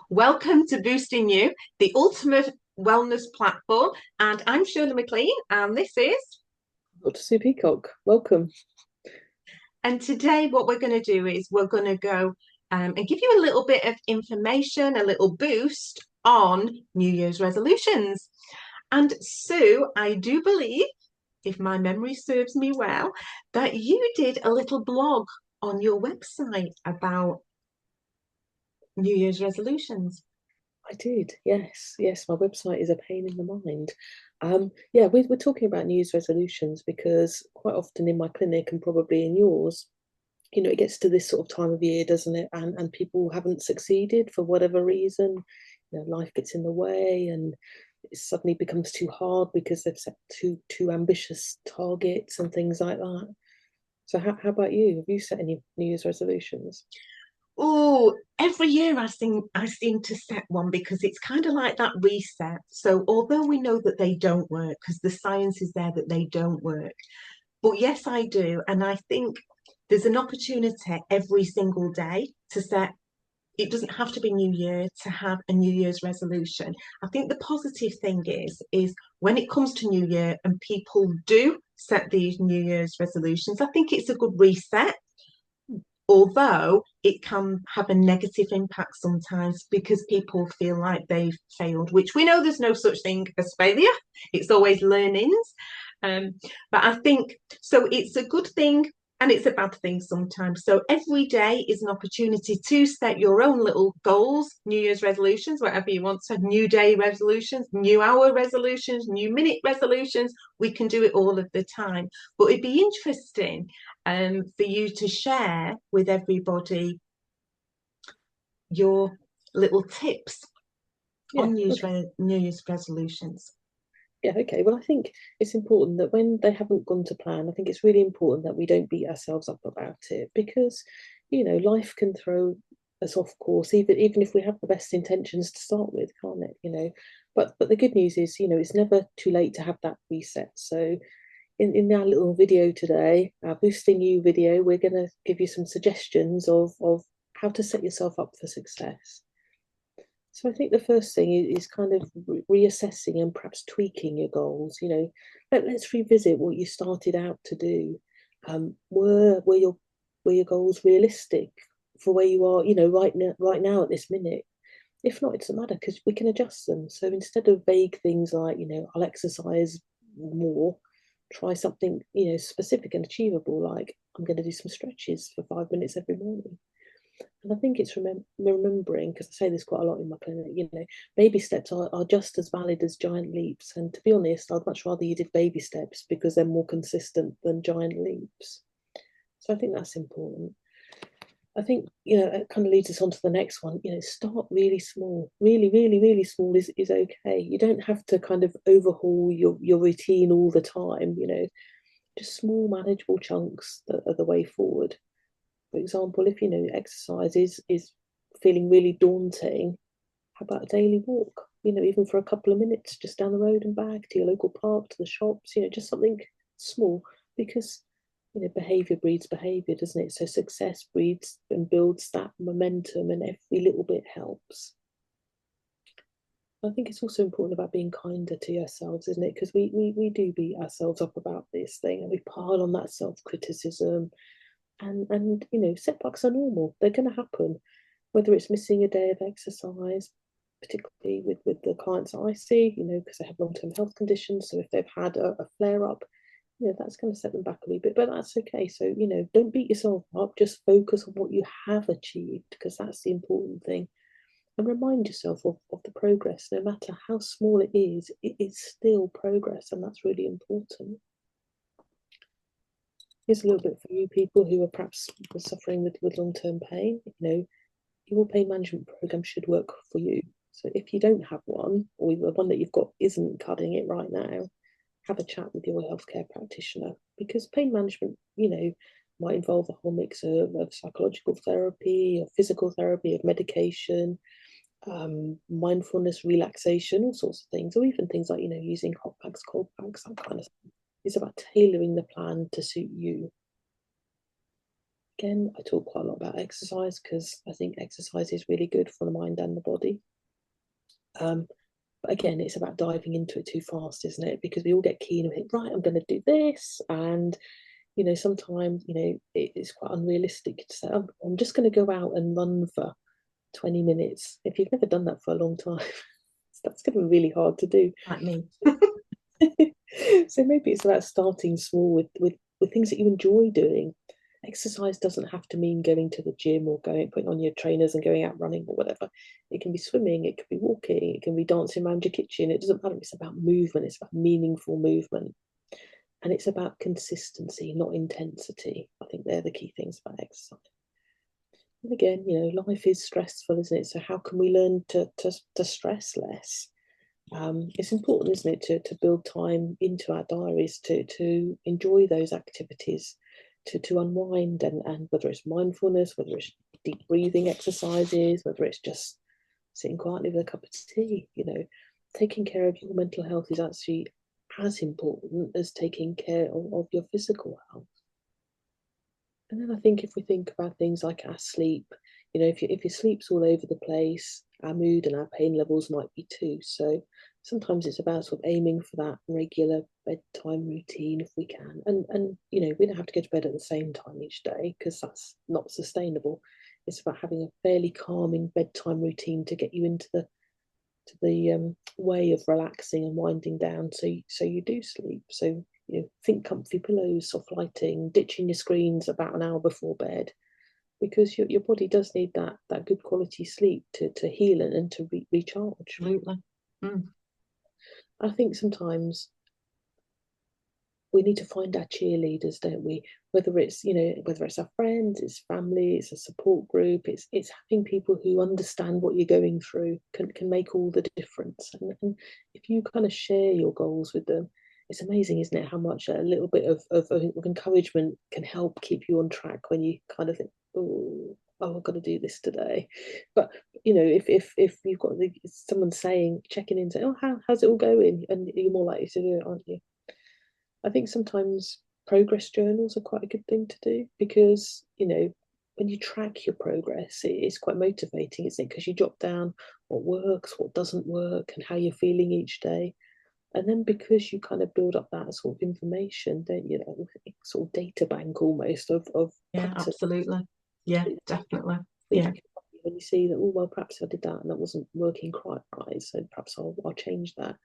Welcome to Boosting You, the ultimate wellness platform. And I'm Shirley McLean, and this is. Got to see Peacock. Welcome. And today, what we're going to do is we're going to go and give you a little bit of information, a little boost on New Year's resolutions. And Sue, I do believe, if my memory serves me well, that you did a little blog on your website about New Year's resolutions. I did. Yes, yes. My website is a pain in the mind. Yeah, we're talking about New Year's resolutions because quite often in my clinic and probably in yours, it gets to this sort of time of year, doesn't it? And people haven't succeeded for whatever reason. Life gets in the way, and it suddenly becomes too hard because they've set too ambitious targets and things like that. So how about you? Have you set any New Year's resolutions? Oh, every year I seem to set one because it's kind of like that reset. So although we know that they don't work, because the science is there that they don't work, but yes, I do. And I think there's an opportunity every single day to set. It doesn't have to be New Year to have a New Year's resolution. I think the positive thing is when it comes to New Year and people do set these New Year's resolutions, I think it's a good reset, although it can have a negative impact sometimes because people feel like they've failed, which we know there's no such thing as failure. It's always learnings. Um, but I think so it's a good thing and it's a bad thing sometimes. So every day is an opportunity to set your own little goals, New Year's resolutions, whatever you want. So new day resolutions, new hour resolutions, new minute resolutions. We can do it all of the time. But it'd be interesting for you to share with everybody your little tips Yeah. on Okay. New Year's resolutions. Yeah, okay. Well, I think it's important that when they haven't gone to plan, I think it's really important that we don't beat ourselves up about it because, life can throw us off course, even if we have the best intentions to start with, can't it? But the good news is, it's never too late to have that reset. So in our little video today, our boosting you video, we're gonna give you some suggestions of how to set yourself up for success. So I think the first thing is kind of reassessing and perhaps tweaking your goals. Let's revisit what you started out to do. Were your goals realistic for where you are? Right now at this minute. If not, it doesn't matter because we can adjust them. So instead of vague things like I'll exercise more, try something specific and achievable like I'm going to do some stretches for 5 minutes every morning. And I think it's remembering, because I say this quite a lot in my clinic, baby steps are just as valid as giant leaps. And to be honest, I'd much rather you did baby steps because they're more consistent than giant leaps. So I think that's important. I think, it kind of leads us on to the next one. Start really small. Really, really, really small is okay. You don't have to kind of overhaul your routine all the time, just small, manageable chunks that are the way forward. For example, if exercise is feeling really daunting, how about a daily walk? Even for a couple of minutes, just down the road and back to your local park, to the shops, just something small because behavior breeds behavior, doesn't it? So success breeds and builds that momentum, and every little bit helps. I think it's also important about being kinder to yourselves, isn't it? Because we do beat ourselves up about this thing and we pile on that self-criticism and setbacks are normal. They're going to happen, whether it's missing a day of exercise, particularly with the clients that I see, because they have long-term health conditions. So if they've had a flare up, that's going to set them back a wee bit, but that's okay. So don't beat yourself up, just focus on what you have achieved because that's the important thing, and remind yourself of the progress. No matter how small it is still progress, and that's really important. Here's a little bit for you people who are perhaps suffering with long-term pain. Your pain management program should work for you. So if you don't have one, or the one that you've got isn't cutting it right now, have a chat with your healthcare practitioner because pain management, might involve a whole mix of psychological therapy, of physical therapy, of medication, mindfulness, relaxation, all sorts of things, or even things like, using hot packs, cold packs, that kind of thing. It's about tailoring the plan to suit you. Again, I talk quite a lot about exercise because I think exercise is really good for the mind and the body. But again, it's about diving into it too fast, isn't it? Because we all get keen and think, right, I'm going to do this. And, sometimes, it's quite unrealistic to say, I'm just going to go out and run for 20 minutes. If you've never done that for a long time, that's going to be really hard to do. Like me. So maybe it's about starting small with things that you enjoy doing. Exercise doesn't have to mean going to the gym or putting on your trainers and going out running or whatever. It can be swimming, it can be walking, it can be dancing around your kitchen. It doesn't matter. It's about movement, it's about meaningful movement. And it's about consistency, not intensity. I think they're the key things about exercise. And again, life is stressful, isn't it? So how can we learn to stress less? It's important, isn't it, to build time into our diaries to enjoy those activities, to unwind, and whether it's mindfulness, whether it's deep breathing exercises, whether it's just sitting quietly with a cup of tea, taking care of your mental health is actually as important as taking care of your physical health. And then I think if we think about things like our sleep, if your sleep's all over the place, our mood and our pain levels might be too. So sometimes it's about sort of aiming for that regular bedtime routine if we can. And we don't have to go to bed at the same time each day because that's not sustainable. It's about having a fairly calming bedtime routine to get you into the way of relaxing and winding down so you do sleep. So think comfy pillows, soft lighting, ditching your screens about an hour before bed, because your body does need that good quality sleep to heal and to recharge. Absolutely. Mm. I think sometimes we need to find our cheerleaders, don't we? Whether it's our friends, it's family, it's a support group, it's having people who understand what you're going through can make all the difference. And if you kind of share your goals with them, it's amazing, isn't it, how much a little bit of encouragement can help keep you on track when you kind of think, oh, I've got to do this today. But if you've got someone checking in, saying, oh, how's it all going, and you're more likely to do it, aren't you? I think sometimes progress journals are quite a good thing to do because, when you track your progress, it's quite motivating, isn't it? Because you jot down what works, what doesn't work, and how you're feeling each day. And then because you kind of build up that sort of information, don't you? Sort of data bank almost of Yeah, patterns. absolutely. Yeah, definitely. Think Yeah. when you see that, oh, well, perhaps I did that and that wasn't working quite right, so perhaps I'll change that.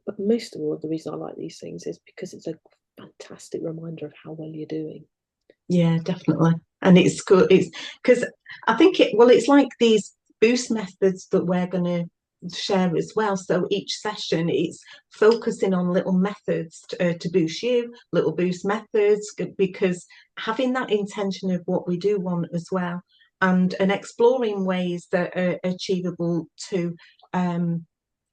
But most of all, the reason I like these things is because it's a fantastic reminder of how well you're doing. Yeah, definitely. And it's good. It's because I think it's like these boost methods that we're going to share as well. So each session it's focusing on little methods to boost you, little boost methods, because having that intention of what we do want as well, and exploring ways that are achievable to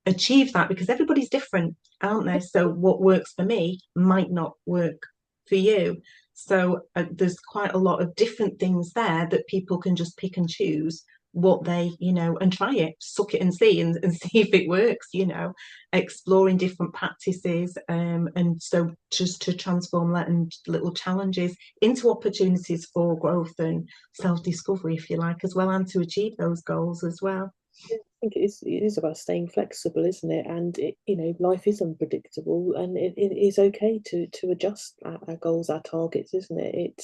achieve that, because everybody's different, aren't they? So what works for me might not work for you. So there's quite a lot of different things there that people can just pick and choose what they, and try it, suck it and see, and see if it works, exploring different practices. And so just to transform that and little challenges into opportunities for growth and self-discovery, if you like, as well, and to achieve those goals as well. I think it is about staying flexible, isn't it? And life is unpredictable, and it is okay to adjust our goals, our targets, isn't it?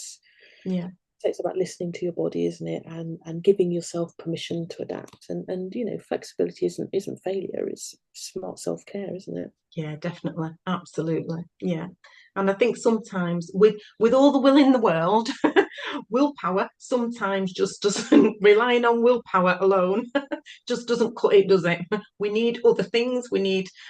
Yeah. It's about listening to your body, isn't it? And giving yourself permission to adapt. And flexibility isn't failure, it's smart self-care, isn't it? Yeah, definitely. Absolutely. Yeah. And I think sometimes with all the will in the world, willpower sometimes just doesn't relying on willpower alone just doesn't cut it, does it? We need other things.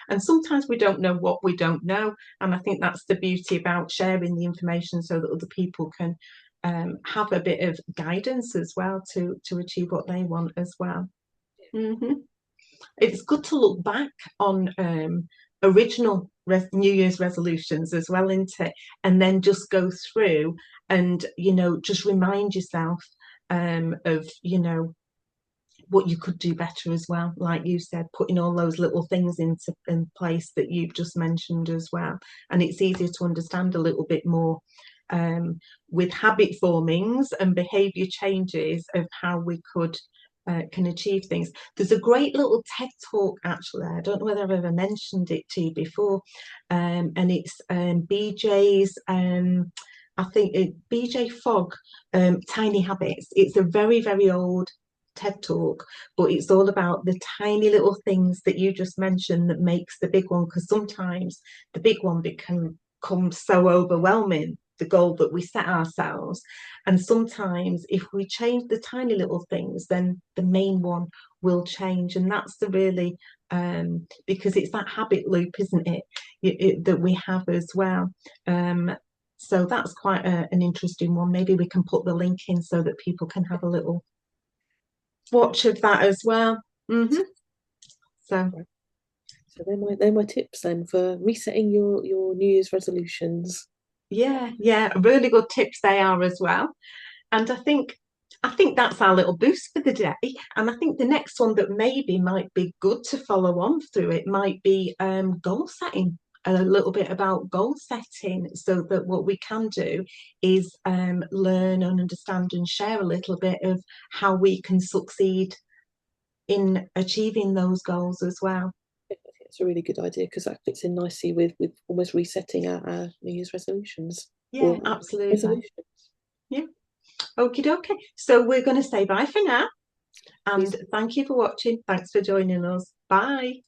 And sometimes we don't know what we don't know. And I think that's the beauty about sharing the information so that other people can have a bit of guidance as well to achieve what they want as well. Hmm. It's good to look back on original New Year's resolutions as well, isn't it? And then just go through and, just remind yourself of, what you could do better as well. Like you said, putting all those little things in place that you've just mentioned as well. And it's easier to understand a little bit more with habit formings and behavior changes of how we can achieve things. There's a great little TED talk actually. I don't know whether I've ever mentioned it to you before, and it's BJ's. I think BJ Fogg, Tiny Habits. It's a very, very old TED talk, but it's all about the tiny little things that you just mentioned that makes the big one. Because sometimes the big one can become so overwhelming, the goal that we set ourselves. And sometimes if we change the tiny little things, then the main one will change. And that's the really because it's that habit loop, isn't it, that we have as well. So that's quite an interesting one. Maybe we can put the link in so that people can have a little watch of that as well. So So they're my tips then for resetting your New Year's resolutions. yeah, really good tips they are as well. And I think that's our little boost for the day. And I think the next one that maybe might be good to follow on through it might be goal setting. A little bit about goal setting, so that what we can do is learn and understand and share a little bit of how we can succeed in achieving those goals as well. I think it's a really good idea because that fits in nicely with almost resetting our New Year's resolutions Yeah, or absolutely. resolutions. Yeah. Okie dokie. So we're going to say bye for now. And Please. thank you for watching. Thanks for joining us. Bye.